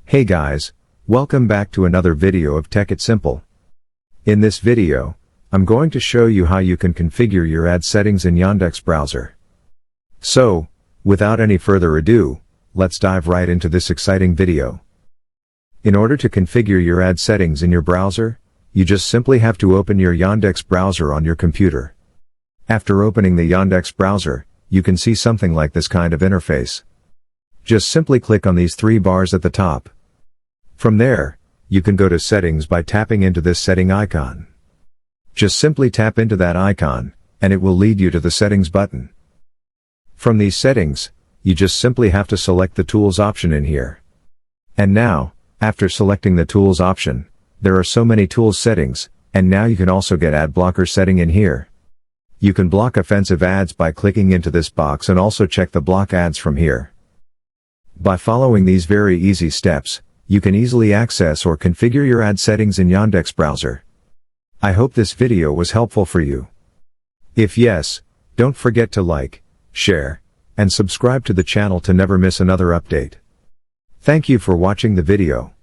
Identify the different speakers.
Speaker 1: Hey guys, welcome back to another video of Tech It Simple. In this video, I'm going to show you how you can configure your ad settings in Yandex Browser. So, without any further ado, let's dive right into this exciting video. In order to configure your ad settings in your browser, you just simply have to open your Yandex Browser on your computer. After opening the Yandex Browser, you can see something like this kind of interface. Just simply click on these three bars at the top. From there, you can go to Settings by tapping into this setting icon. Just simply tap into that icon, and it will lead you to the Settings button. From these settings, you just simply have to select the Tools option in here. And now, after selecting the Tools option, there are so many Tools settings, and now you can also get Ad Blocker setting in here. You can block offensive ads by clicking into this box and also check the block ads from here. By following these very easy steps, you can easily access or configure your ad settings in Yandex Browser. I hope this video was helpful for you. If yes, don't forget to like, share, and subscribe to the channel to never miss another update. Thank you for watching the video.